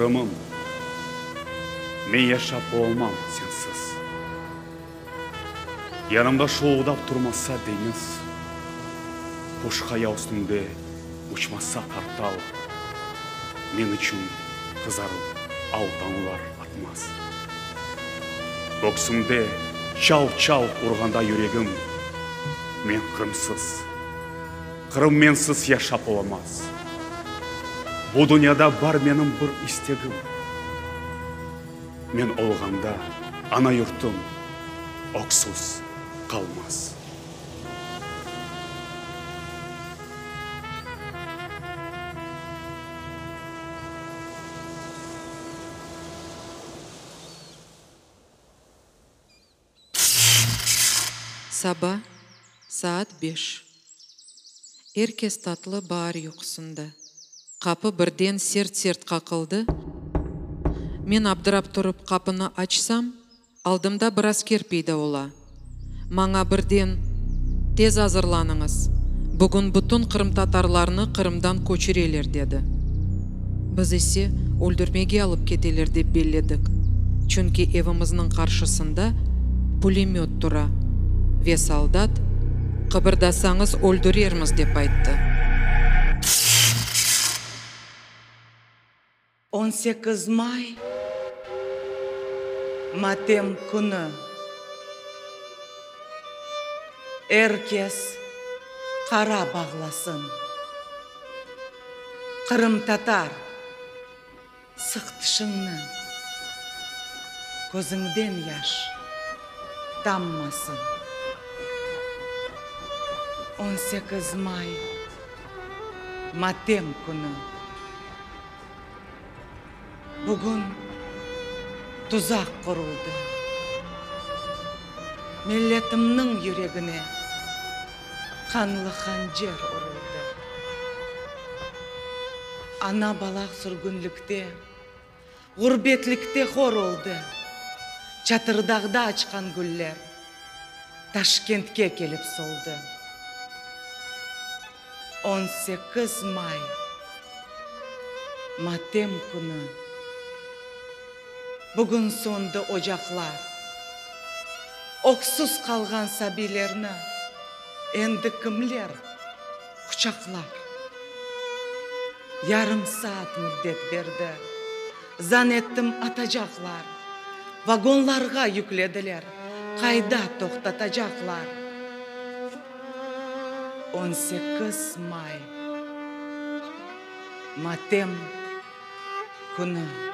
Kırım'ım, men yaşap olmam sensiz. Yanımda şoğudap durmasa deniz, Koş kaya üstünde uçmasa kartal, men için kızarıp altanlar atmaz. Göksümde çal urganda yüreğim, men Kırımsız, Kırım mensiz yaşap olamaz. Bu dünyada var benim bir istegim. Men olganda ana yurtum oksuz kalmaz. Sabah saat 5. Herkes tatlı bağır uykusunda. Kapı birden sert kakıldı. Men abdırap turup kapını açsam, aldımda bir asker peyda ola. Manga birden tez hazırlanыңыз. Bugün bütün Kırım tatarlarını Kırımdan köçüreler dedi. Biz ise öldürmege alıp keteler dep belledik. Çünkü evimizin karşısında pulemyot tura ve soldat kıpırdasanız öldürermiz dep aytты. 18 May Matem günü. Herkes kara bağlasın. Kırım tatar sık dişini, gözünden yaş dammasın. 18 May Matem günü. Bugün tuzak kuruldu. Milletimnin yüreğine kanlı hancer uruldu. Ana balak sürgünlükte, gurbetlikte hor oldu. Çatırdağda açkan güller Taşkentke kelip soldu. 18 May Matem günü. Bugün sondu ocaklar. Oksuz kalgan sabilerini endi kimler kucaklar. Yarım saat müddet verdi. Zannettim atacaklar. Vagonlarga yüklediler. Kayda toxtatacaklar. 18 May Matem günü.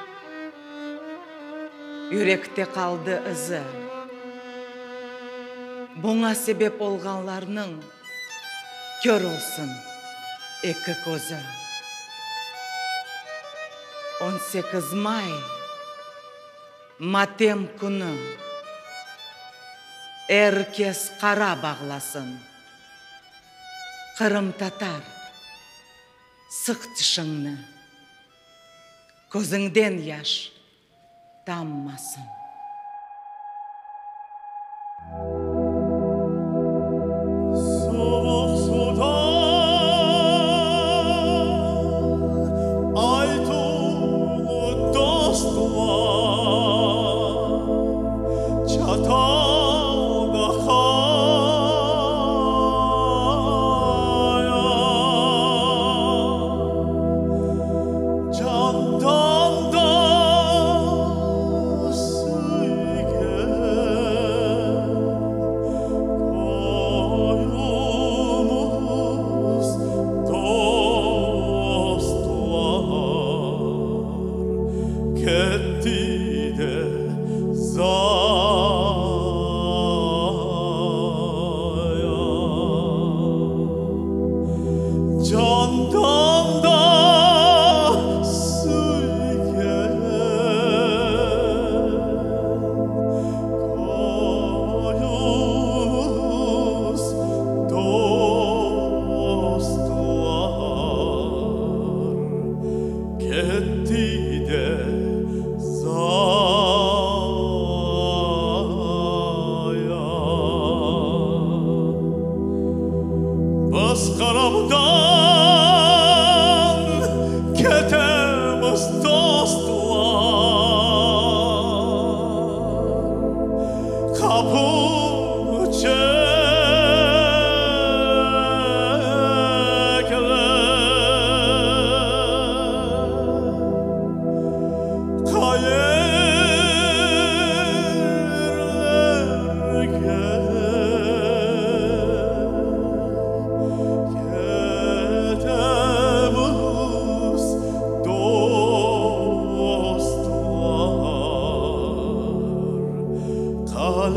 Yürekte kaldı izi. Buna sebep olganlarının kör olsun iki gözü. 18 May Matem günü. Herkes kara bağlasın. Kırım tatar sık dişini, gözünden yaş dammasın. Candan da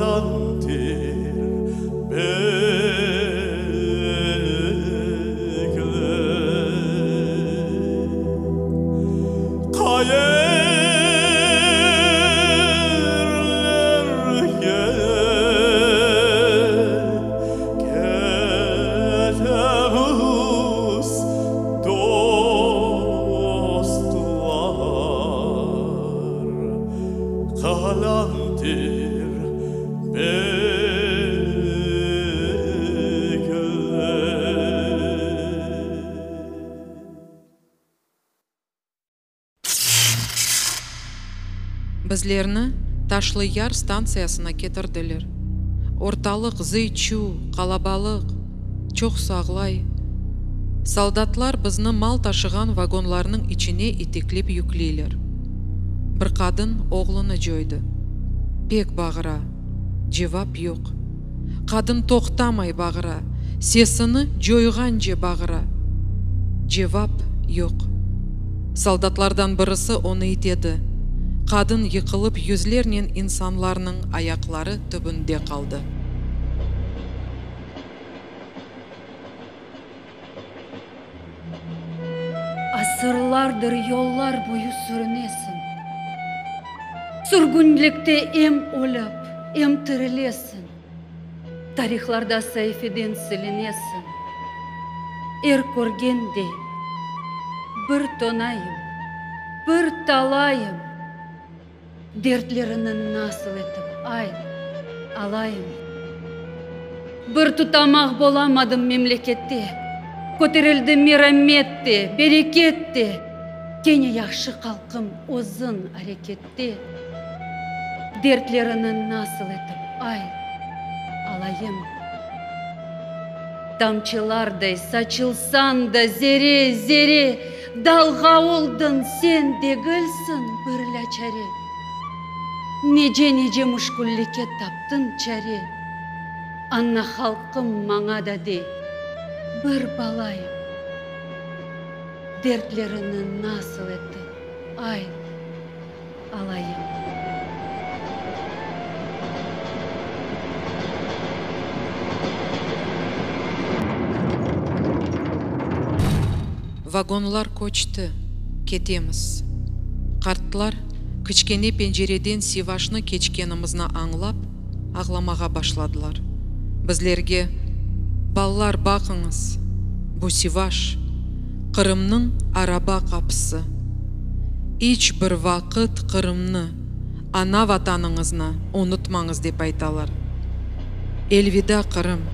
karantir Bizlerni Taşlıyer станциясына кетірділер. Орталық зый-чу, қалабалық, чоқ сағлай. Солдатлар бізні мал ташыған вагонларының içine итеклеп юклейлер. Бір қадын оғлыны жойды. Пек бағыра, жевап yok. Қадын тоқтамай бағыра, сесіні жойған же бағыра. Жевап yok. Солдатлардан бірісі оны итеді. Қадын йықылып yüzlerінен insanlarның аяқлары түбінде қалды. Asırlardır yollar boyu sürünesin. Sürgünlükte em olup, em tirilesin. Tarihlarda sayfeden silinesin. Körgende bir tonayım, bir talayım. Dertlerini nasıl etip alayım. Bir tutamak bulamadım memlekette. Көтерілді мераметте, берекетте. Кені яқшы қалқым озын әрекетте. Дертлерінің насыл етіп алайым. Тамчылардай сачылсан да зере, далға олдың сен дегілсін бірлі чәре. Неже мұшкүллеке таптың чәре. Анна халқым маңа да де. Bir balayım, dertlerini nasıl ettim, alayım. Vagonlar көчті, кетеміз. Қарттылар кішкене пенжереден Сивашны кечкенімізні аңлап, ағламаға башладылар. Біздерге: балалар бақыңыз, бұ Сиваш, Қырымның араба қапысы. Ич бір вақыт Қырымны, ана ватаныңызны ұнытмаңыз деп айталар. Элвида Қырым,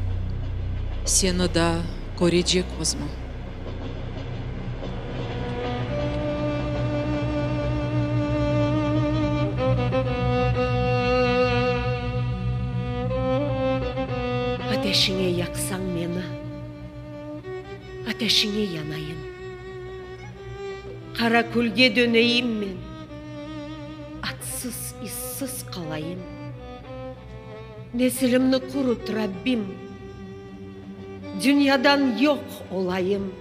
сені да көрежекпіз ма? Ateşine yaksan meni, ateşine yanayım. Karakülge döneyim men, atsız, issız kalayım. Nesilimni kurut Rabbim, dünyadan yok olayım.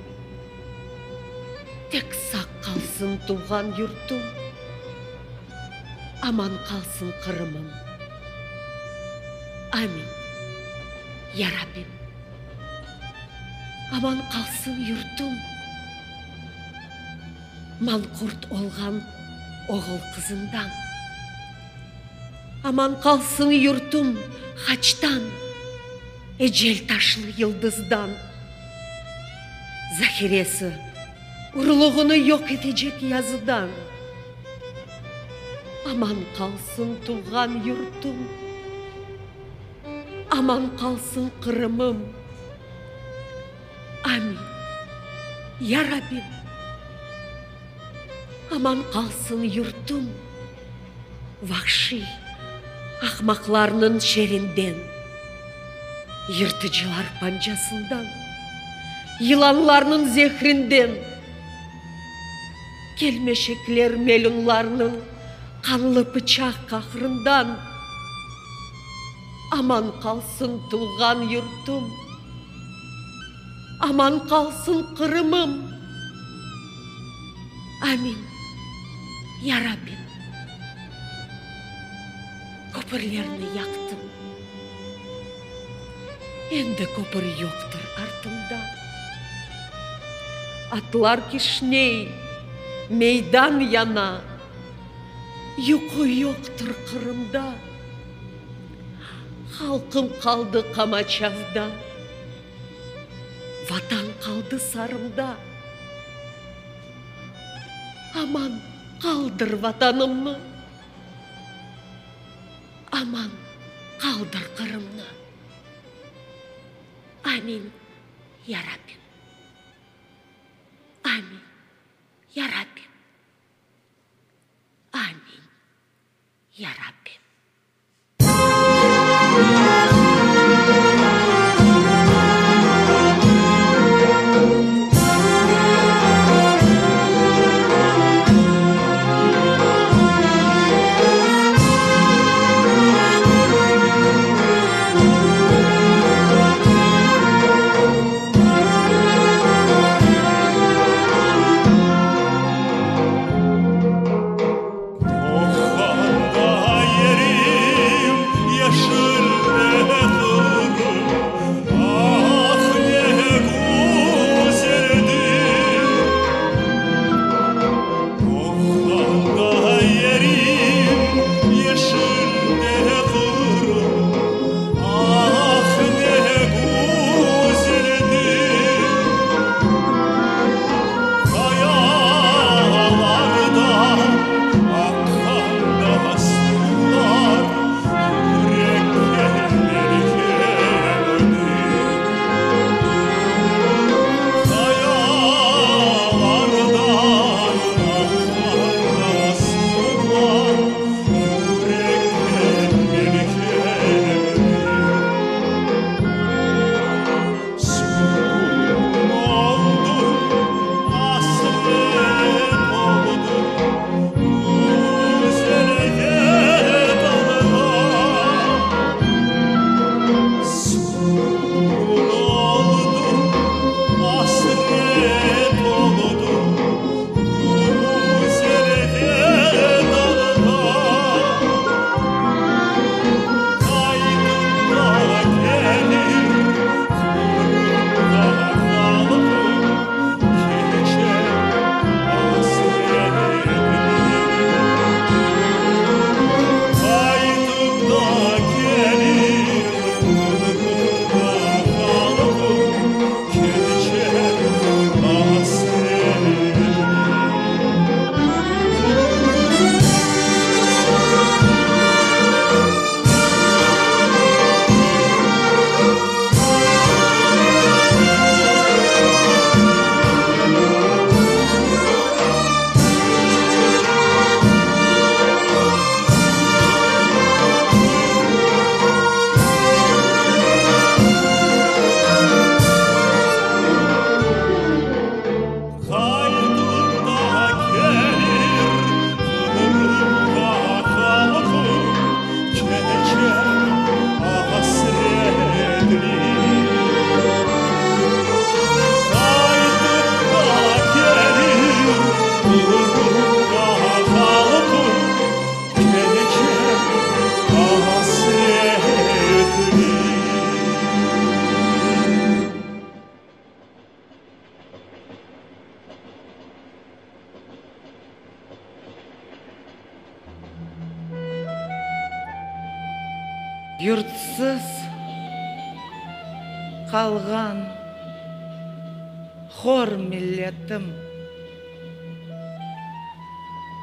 Tek sağ kalsın tuğan yurtum, aman kalsın Kırımım. Amin. Ya Rabbim, aman kalsın yurtum. Mankurt olgan oğul kızından. Aman kalsın yurtum haçtan, ecel taşlı yıldızdan. Zahiresi uruluğunu yok edecek yazıdan. Aman kalsın tuğan yurtum. Aman kalsın Kırımım. Amin. Ya Rabbim. Aman kalsın yurtum. Vahşi ahmaklarının şerinden, yırtıcılar pancasından, yılanlarının zehrinden, kelmeşekler melunlarının kanlı bıçak kahrından. Aman kalsın tuğan yurtum. Aman kalsın Kırımım. Amin. Ya Rabbim. Көпірлерні яқтым. Енді көпір жоқтыр артымда. Атлар кишней, мейдан яна. Юқы жоқтыр қырымда. Халқым қалды қамачавда. Ватан қалды сарымда. Аман қалдыр ватанымны. Аман қалдыр қырымны. Амин, я Раббим. Амин, я Раббим. Амин, я Раббим. Yurtsız қалған хор миллетім,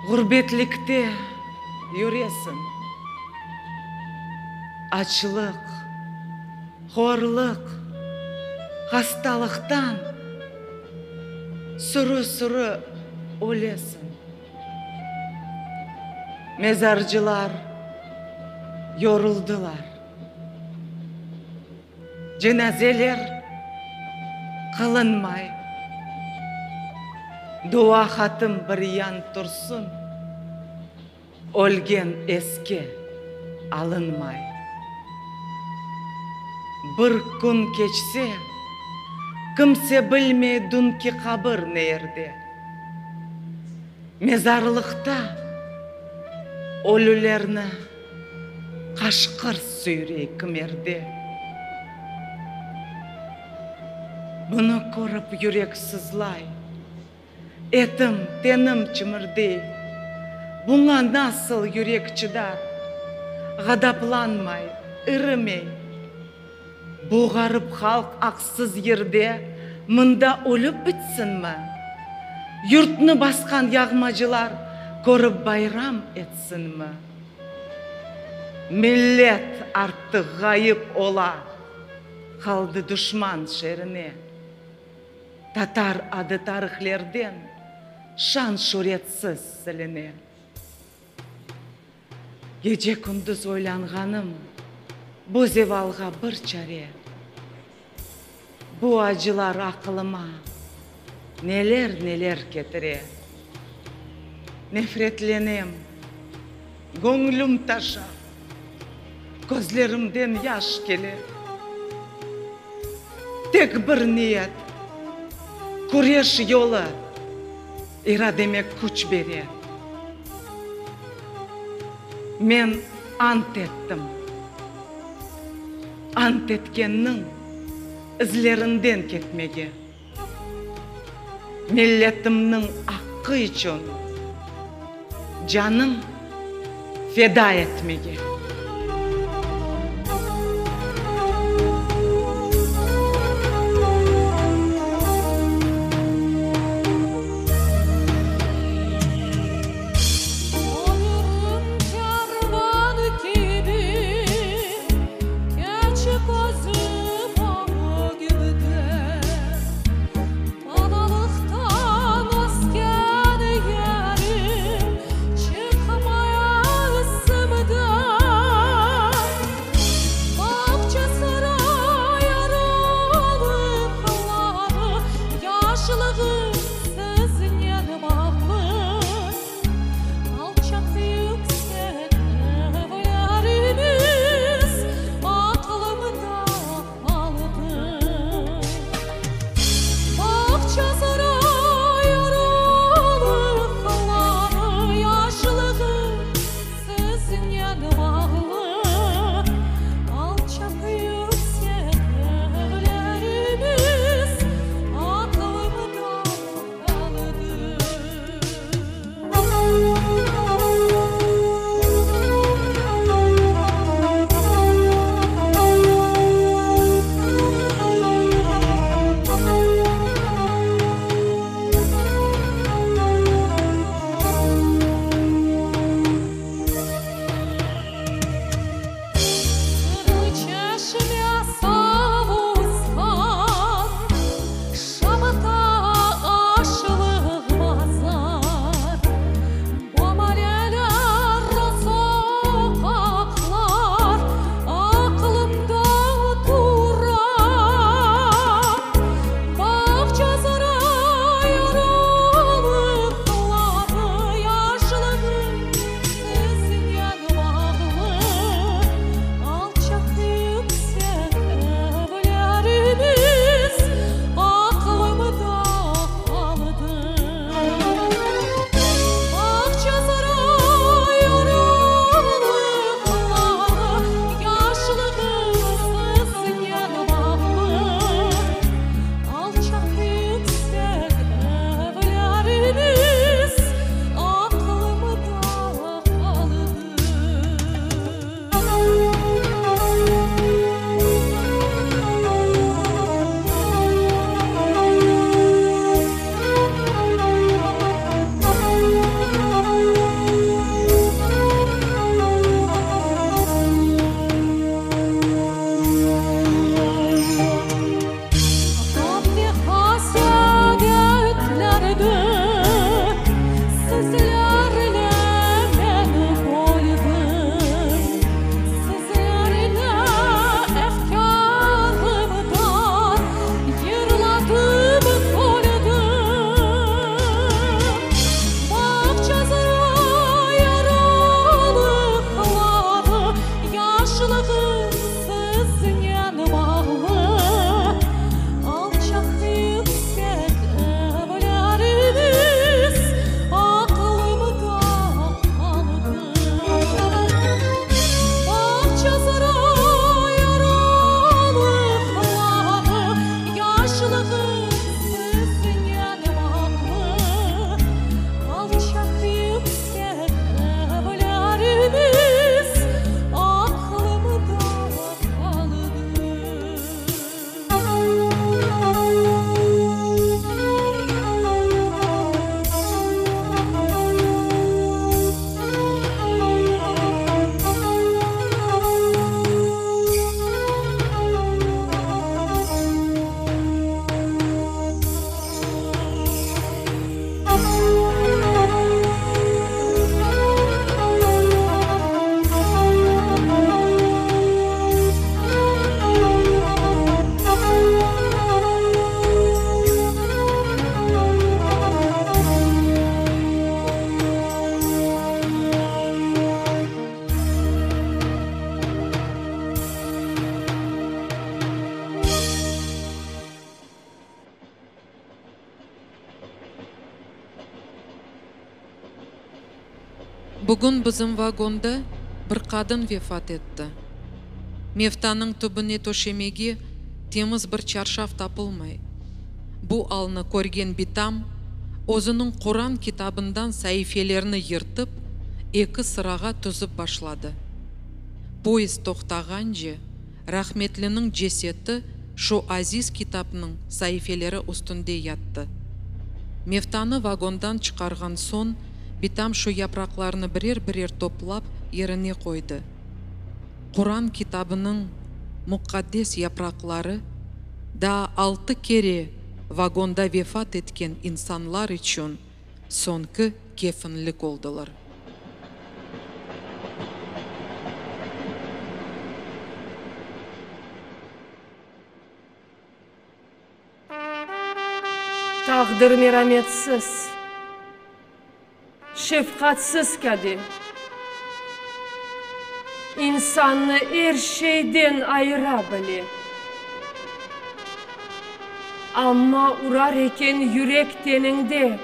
ғұрбетлікте юресін. Ачлық, хорлық, хасталықтан сүрі-сүрі өлесін. Мезаржылар yoruldular. Cenazeler kılınmay. Dua hatım bir yan tursun. Olgen eski alınmay. Bir gün geçse, kimse bilmedin ki kabir nerede. Mezarlıkta ölülerini қашқыр сүйрей кімерде. Бұны көріп жүрек сызлай, етім, тенім чымырдей. Бұңа насыл жүрек чыдар, ғадапланмай, ірімей. Бұғарып халық ақсыз ерде, мұнда өліп бітсін ма? Юртны басқан яғмажылар көріп байрам етсін ма? Миллет артық ғайып ола, қалды дұшман шеріне. Татар ады тарихлерден шан шуретсіз сіліне. Геже күндіз ойланғаным, бұ зевалға бір чаре. Бұ ажылар ақылыма нелер кетіре. Нефретленем, көңілім таша, көзлерімден яш келе. Тек бір ниет, күреш yolu ирадеме күч бере. Мен ант еттім. Ант еткеннің ізлерінден кетмеге. Миллетімнің аққы үшін жаным феда етмеге. Бүгін біздің вагонда бір қадын вефат етті. Мефтаның түбіне төшемеге теміз бір чаршаф тапылмай. Бұл алны көрген битам, өзінің Құран китабындан сәйфелеріні ертіп, екі sıраға түзіп башлады. Поезд тоқтаған же, рахметлінің жесеті шу азиз китапның сәйфелері үстінде ятты. Мефтаны вагондан шығарған сон, битам шу япрақларыны бірер топлап еріне қойды. Құран китабының мұқаддес япрақлары да 6 кере вагонда вефат еткен инсанлар үшін соңғы кефінлік олдылар. Taqdir merhametsiz, şefkatsiz kadi. İnsanı her şeyden ayıra bile. Amma urar eken yürek teninde.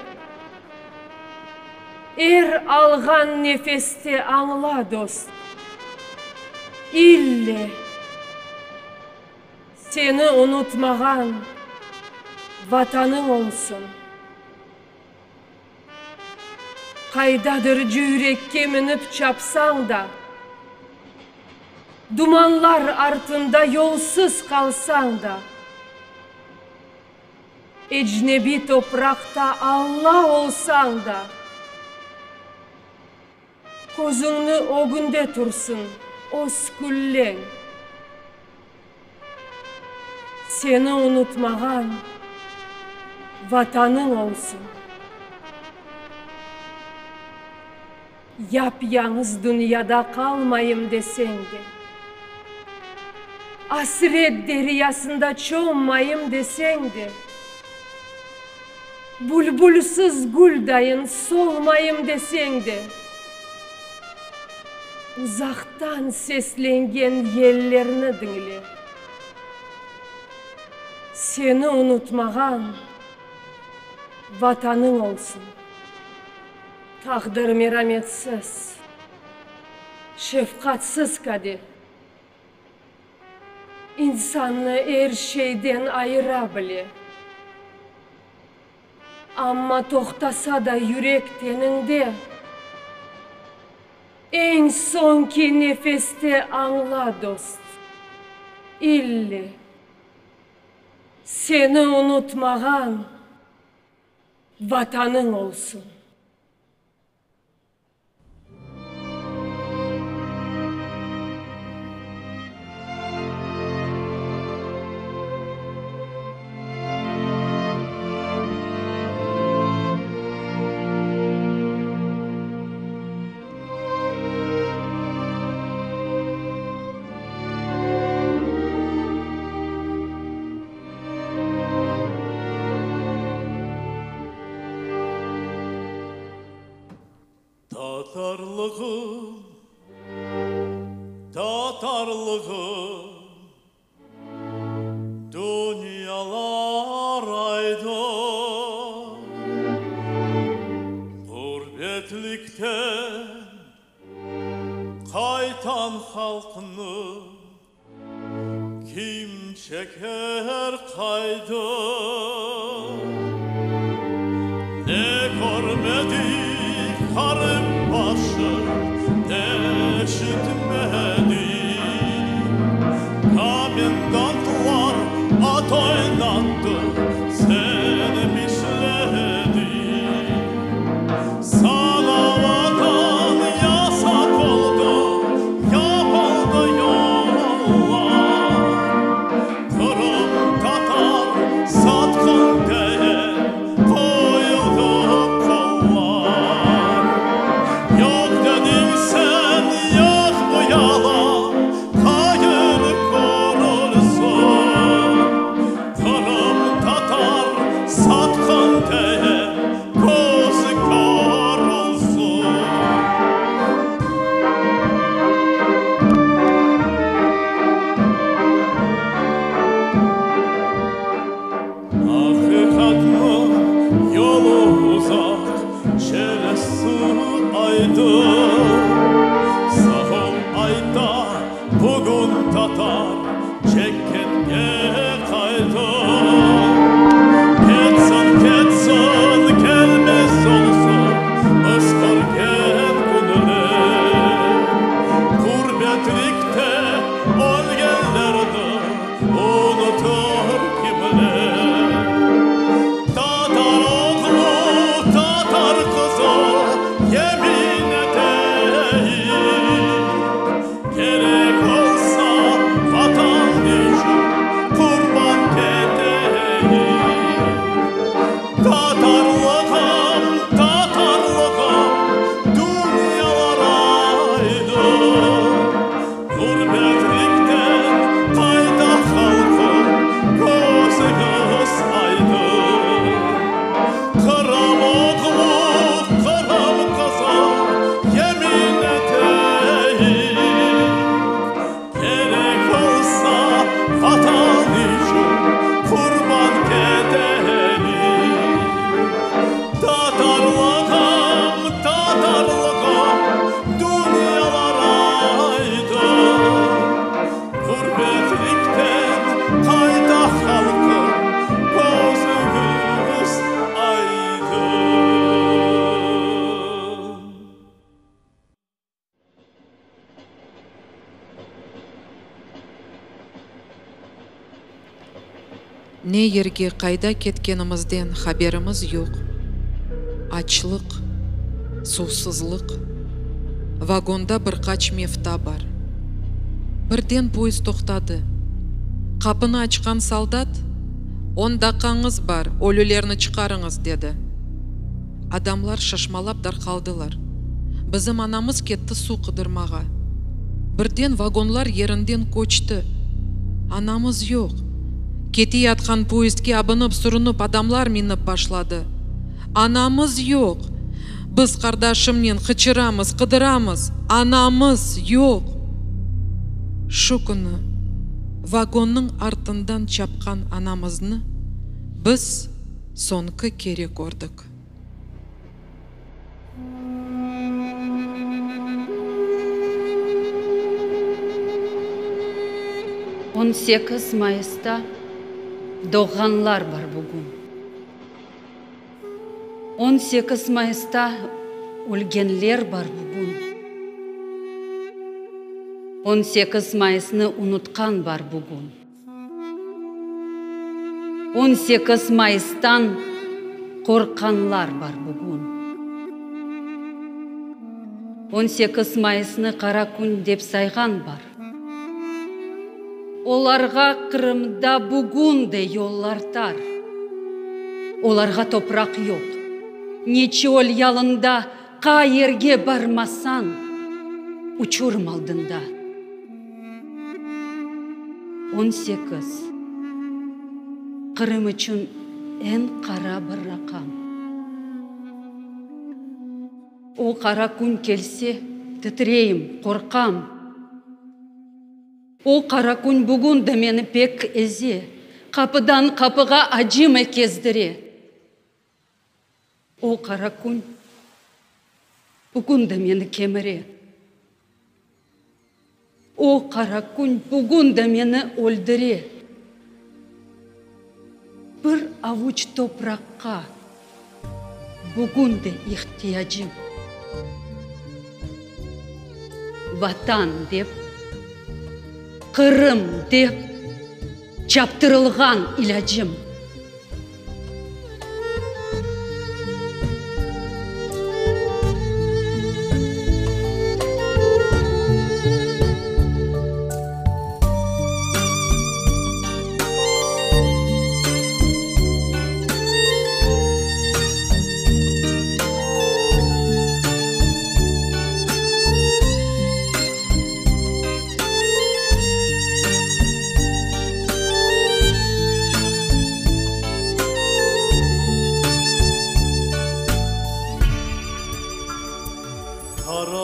Algan nefeste anla dost. İlle seni unutmagan vatanın olsun. Kaydadır yürekke minip çapsan da, dumanlar артында yolsuz kalsan da, ecnebi toprakta Allah olsan da, kozunu o günde tursun, o sküllen. Seni unutmagan vatanın olsun. Yapyalnız dünyada kalmayım desen de, hasret deryasında çoğmayım desen de, bulbulsuz guldayın solmayım desen de, uzaktan seslengen yellerini dinle. Seni unutmagan vatanın olsun. Taqdir merhametsiz, şefkatsiz kadi. İnsanı her şeyden ayıra bile. Amma toxtasa da yürek teninde, en sonki nefeste anla dost. İlle seni unutmagan vatanın olsun. Tatarlığım, dünyalar aydan, gurbetlikten kaytan halkını kim çeker kaydı? Ne görmedik karın başı, eşitmedik. Komendantlar at oynattı, seni pişledi. Sana vatan yasak oldu, yapıldı yollar. Kırım Tatar satkın diye koyuldu kollar. Yok dedin не ерге қайда кеткенімізден хаберіміз жоқ. Ачлық, сусызлық. Вагонда бір қач мефта бар. Бірден поезд тоқтады. Қапыны ашқан солдат, «Онда қаңыз бар, өлілерні шығарыңыз» деді. Адамлар шашмалап дарқалдылар. Бізім анамыз кетті су қыдырмаға. Бірден вагонлар ерінден көчті. Анамыз жоқ. Кете ятқан поездке абынып, сұрынып, адамлар миніп башлады. Анамыз жоқ. Біз қардашымнен қычырамыз, қыдырамыз. Анамыз жоқ. Шу күні вагонның артынан чапқан анамызны біз соңғы керек көрдік. 18 майыста doğanlar бар бүгін. 18 майыста өлгенлер бар бүгін. 18 майысны ұнытқан бар бүгін. 18 майыстан қорқанлар бар бүгін. 18 майысны қара күн деп сайған бар. Оларға Қырымда бүгін де yollar. Оларға топрақ жоқ. Нечол ялында қай ерге бармасан, учурым алдында. 18. Қырым үшін ән қара бір рақам. О қара күн келсе, тітрейім, қорқам. О қара күн бүгін де мені пек езе, қапыдан қапыға ажымы кездіре. О қара күн бүгін де мені кеміре. О қара күн бүгін де мені өлдіре. Бір ауыч топыраққа бүгін де ихтияжым. Ватан деп, Қырым деп, чаптырылған илажым.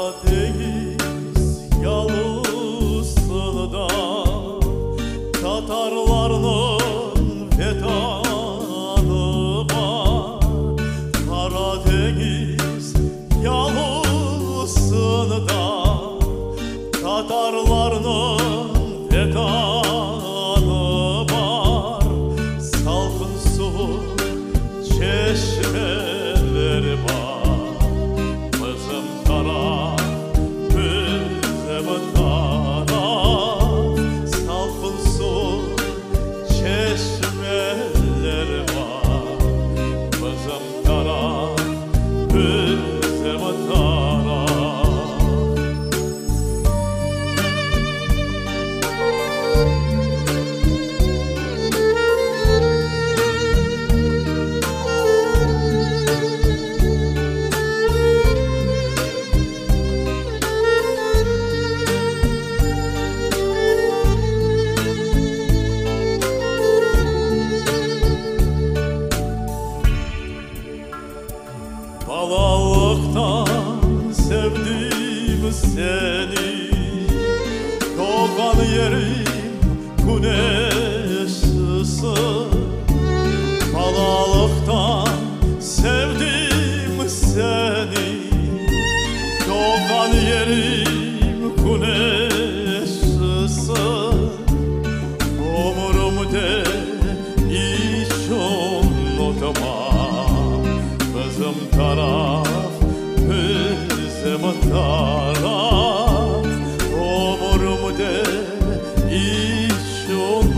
Karadeniz yalısında Tatarlarının fetanı var. Karadeniz yalısında Tatarlarının fetanı var. Salkın su çeşmeleri var. Balalıktan sevdim seni, doğan yerim güneş ısı. Balalıktan sevdim seni, doğan yerim güneş ısı. Umurumda hiç unutma. Bizim taraf, bizim taraf. Umurumda hiç unutma.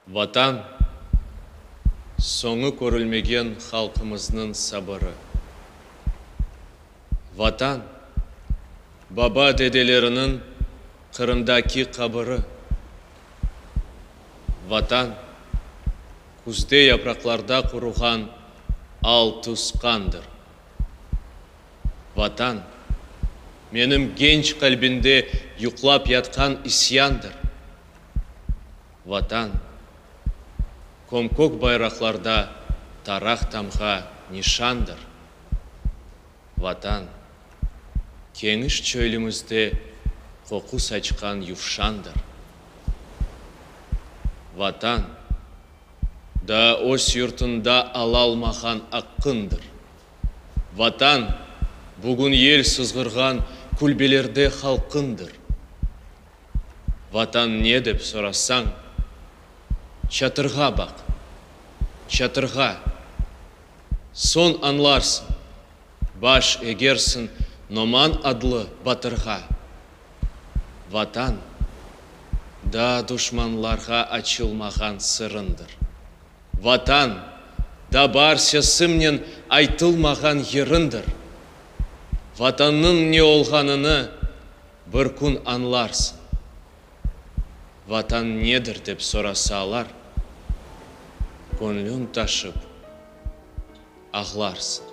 Ватан соңы көрілмеген халқымыздың сабыры. Ватан баба деделерінің Қырымдаки қабыры. Ватан күзде япрақларда құрыған ал тұсқандыр. Ватан менің генч қалбінде юқлап ятқан исяндыр. Ватан көмкөк байрақларда тарақ тамға нишандыр. Ватан кеңіш чөйлімізде қоқу сачқан юфшандыр. Ватан да ос юртында ала алмаған аққындыр. Ватан бүгін ел сызғырған күлбелерде халқындыр. Ватан не деп сұрасаң, чатырға бақ, чатырға. Сон анларсың, баш егерсің Номан адлы батырға. Ватан да душманларға ачылмаған сырындыр. Ватан да бар сесімнен айтылмаған еріндір. Ватанның не олғаныны бір күн анларсың. Ватан недір деп сұрасалар, көңілін ташып ағларсың.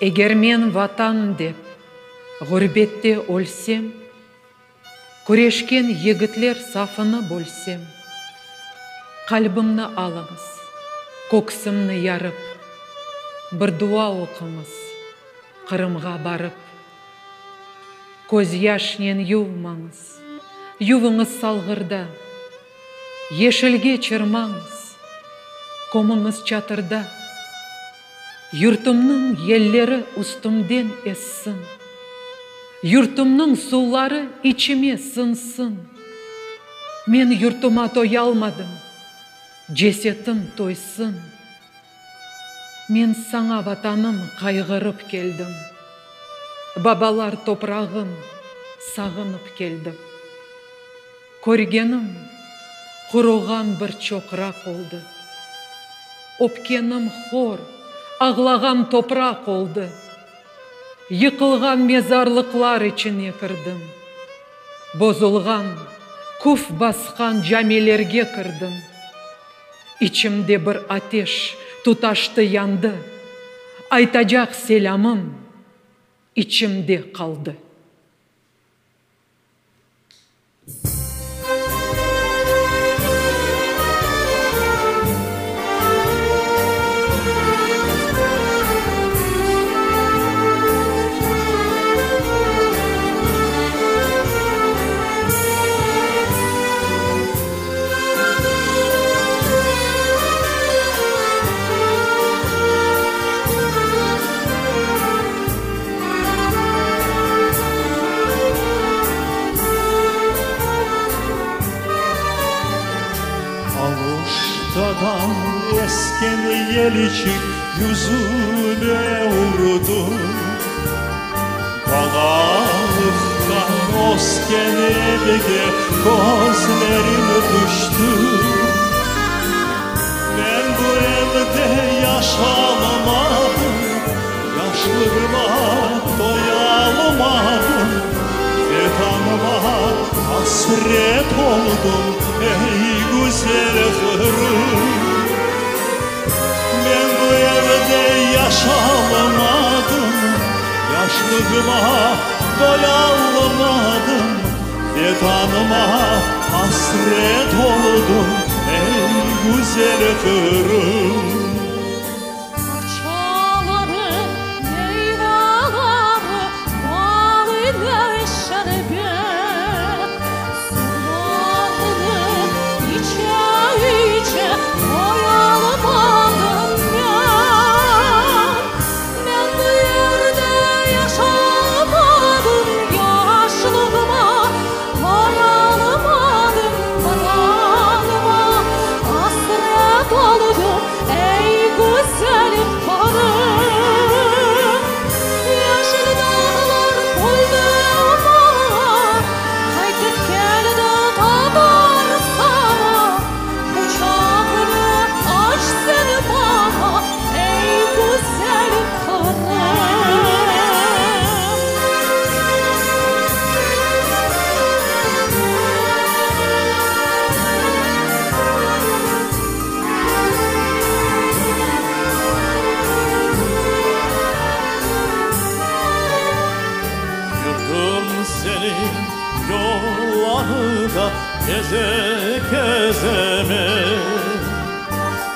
Егер мен ватан деп ғұрбетте өлсем, күрешкен егітлер сафыны бөлсем, қалбымны алыңыз, көксімні ярып, бір дуа оқыңыз, Қырымға барып. Көз яшнен ювмаңыз, ювыңыз салғырда, ешілге чырмаңыз, комыңыз чатырда. Юртымның еллері ұстымден ессін, юртымның сулары içime сынсын. Мен юртыма той алмадым, жесетім тойсын. Мен саңа ватаным қайғырып келдім, бабалар топрағын сағынып келдім. Көргенім құрыған бір чоқырақ oldu. Өпкенім хор, ағлаған топырақ oldu. Yıkılgan mezarlıklar içine kırdım. Bozulgan, kuf baskan camilerge kırdım. İçimde bir ateş tutaştı yandı. Aytacak selamım içimde kaldı. Avuştadan esken yelicik yüzüne vurdu. Bağalıktan osken elge gözlerim düştü. Ben bu evde yaşamadım, yaşlığıma doyalamadım. Vetanıma hasret oldum ey güzel Kırım. Ben bu evde yaşamadım, yaşlığıma doyalamadım. Vetanıma hasret oldum ey güzel Kırım. Geze gezeme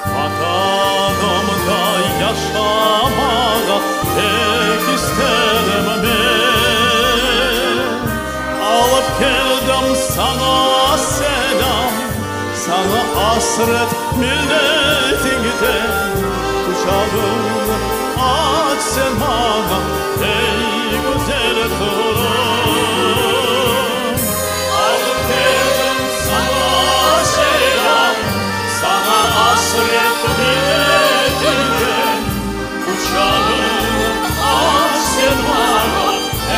vatanımda yaşamada pek isterim ben. Alıp geldim sana selam, sana hasret milletinden. Kucağını aç sen bana ey güzel Kırım. Alıp geldim sana selam, sana hasret milletinden. Uçağını aç sen bana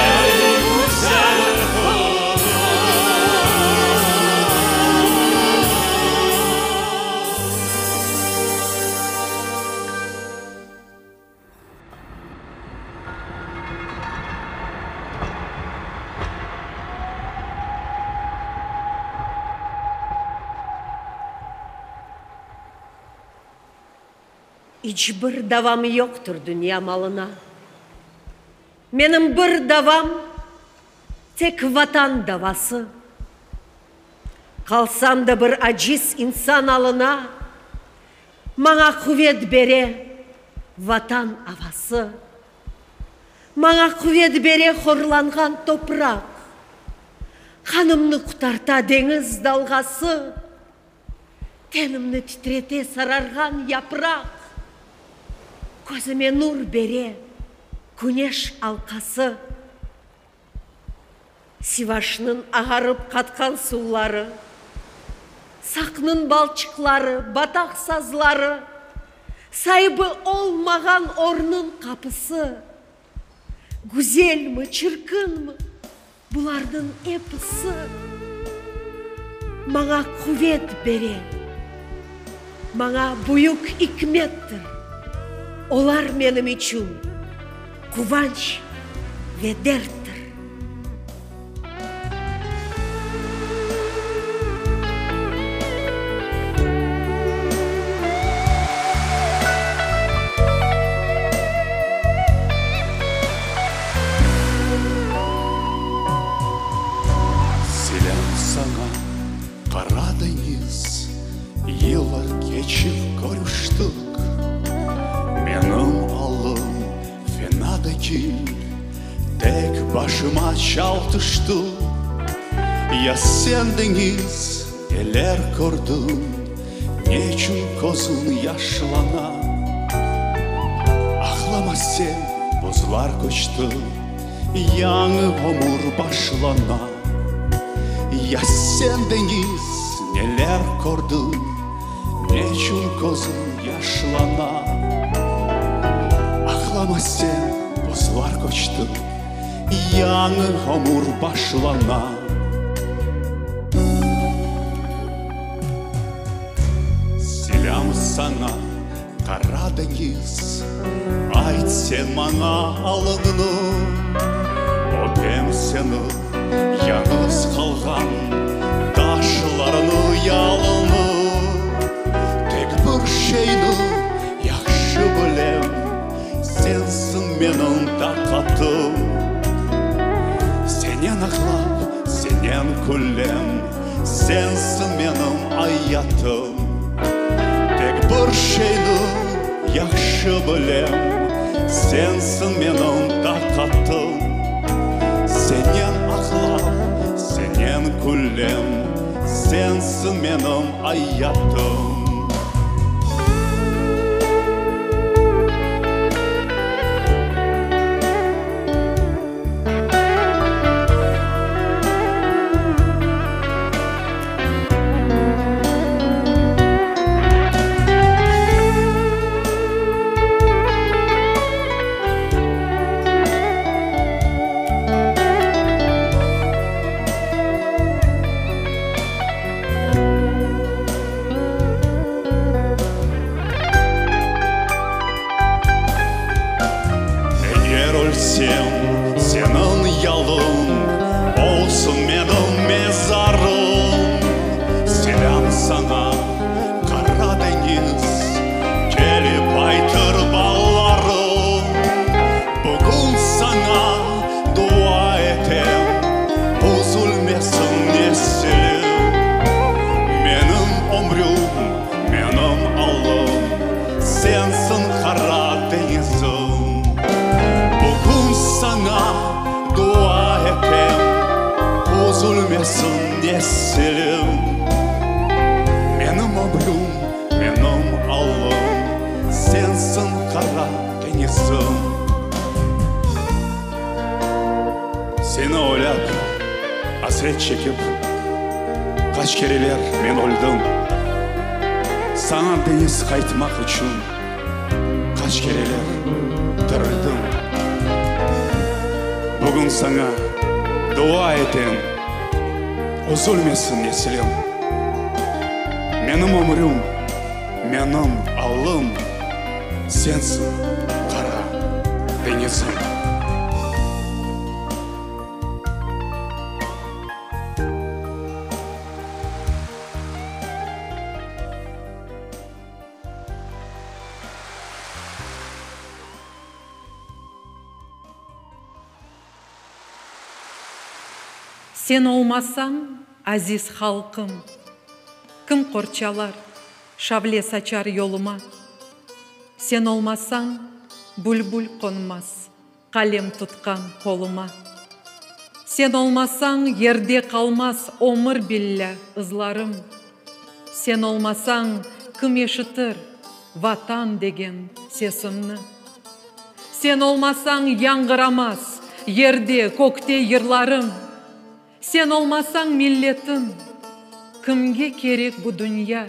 ey güzel Kırım. Hiçbir davamı yoktur dünya malına. Менің бір давам тек ватан давасы. Қалсам да бір аджиз инсан алына, маңа құвет бере ватан авасы. Маңа құвет бере хорланған топырақ, қанымны құтарта деңіз далғасы, тенімні титрете сарарған япырақ, көзіме нұр бере күнеш алқасы. Сивашның ағарып қатқан сулары, Сақның балчықлары, батақ сазлары, Сайбы олмаған орнын қапысы. Гүзел мі, чыркын мы, бұлардың епісі. Маңа құвет бере, маңа бұйық икметтір. Олар менім үшін куванч ве дерттір. Қара деңіз, елі кечіп көріштік. Менің алым фенадaki, тек башыма чалтышты. Я сен деңіз, елер көрдім, нечін көзін яшылана. Ақлама сен, бұзлар көшті, яңы ғұмыр башлана. Я сен деңіз, нелер көрдім, нечін көзім яшылана. Ақлама сен, бұзлар көшті, яңы ғұмыр башлана. Селям сана, қара деңіз, айт сен маңа алыңны, өпем сені яңыз қалған ташыларыны ялыны. Тек бір шейді яқшы білем, сенсің менің тақатым. Сенен ақлап, сенен күлем, сенсің менің аятым. Тек бір шейді яқшы білем, сенсің менің тақатым. Сенен ақлап, сенен күлем, сенсің менің аятым. Сенің ялың болсын менің мезарым. Селям сана, қара деңіз, келіп айтыр балаларым. Бүгін сана дуа етем, үзілмесін несілім. Менің өмірім, менің алым, сенсің қара деңізім. Sana dua ettim, üzülmesin neselim. Benim ömrüm, benim alım, sensin kara denizim. Seni oylap, hasret çekip, kaç kereler ben öldüm. Sana deniz kaytmak için kaç kereler dirildim. Бүгін саңа дуа етем, үзілмесін несілім. Менің өмірім, менің алым, сенсің қара денизім. Сен olmasаң, азиз халқым, кім қорчалар, шавле сачар yoluma? Сен olmasаң, бүлбүл қонмас, қалем тұтқан қолыма. Сен olmasаң, ерде қалмас омыр билля ызларым. Сен olmasаң, кім ешітір ватан деген сесімні. Сен olmasаң, яңғырамас ерде көкте йырларым. Сен olmasаң, миллетім, кімге керек бұ дүния?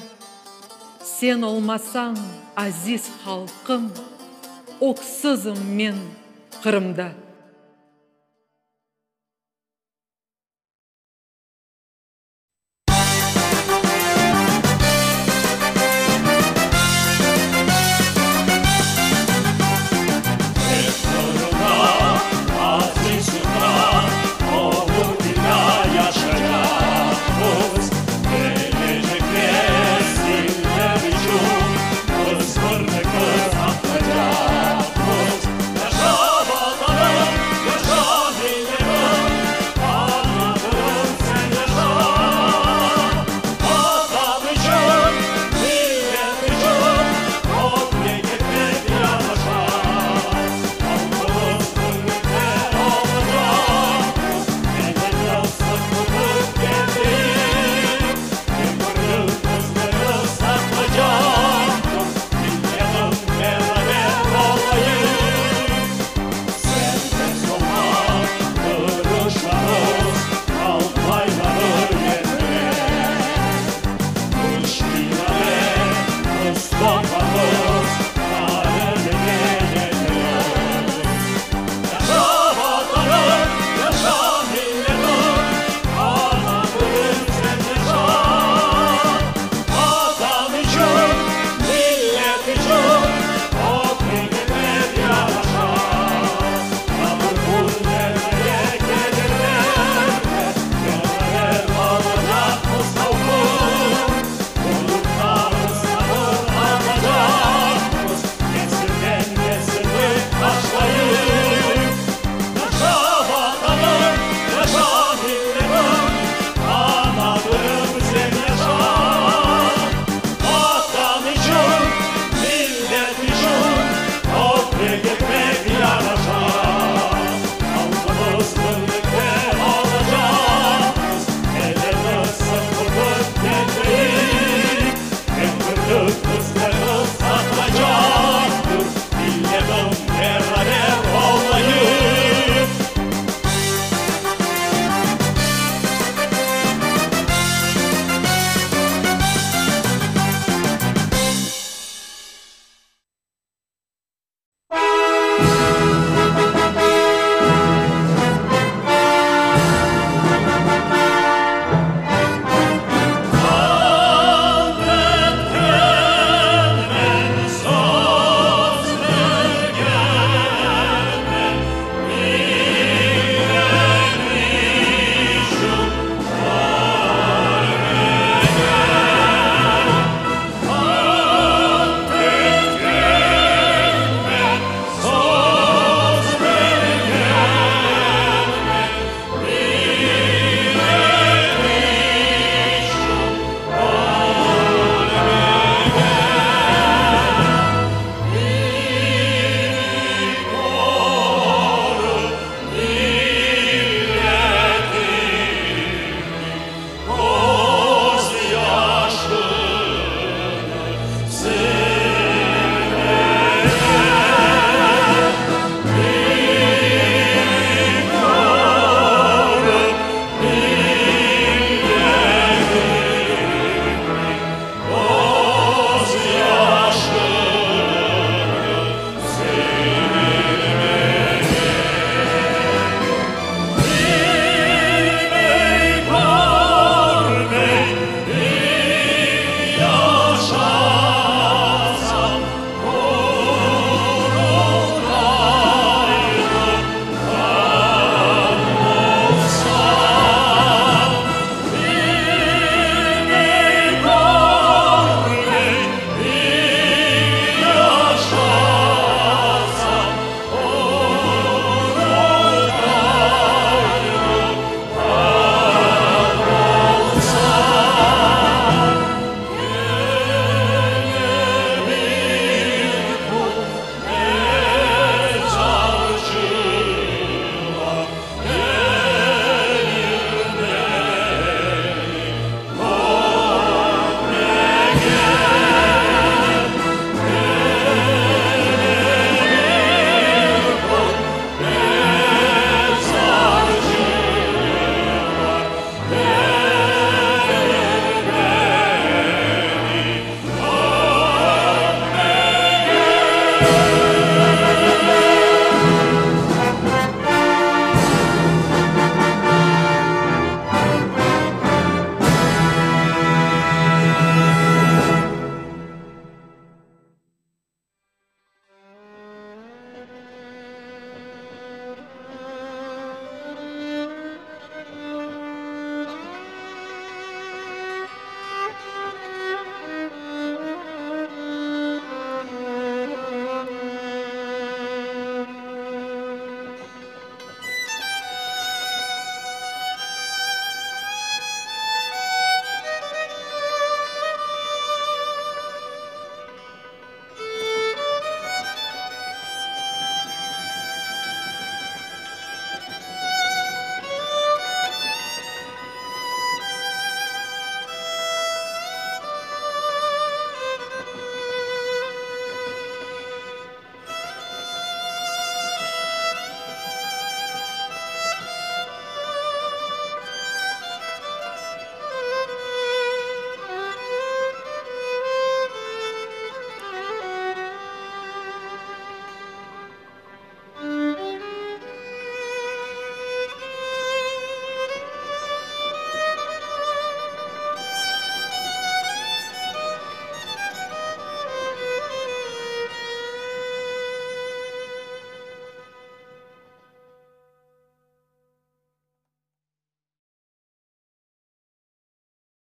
Сен olmasаң, азиз халқым, оксызым мен Қырымда. Stop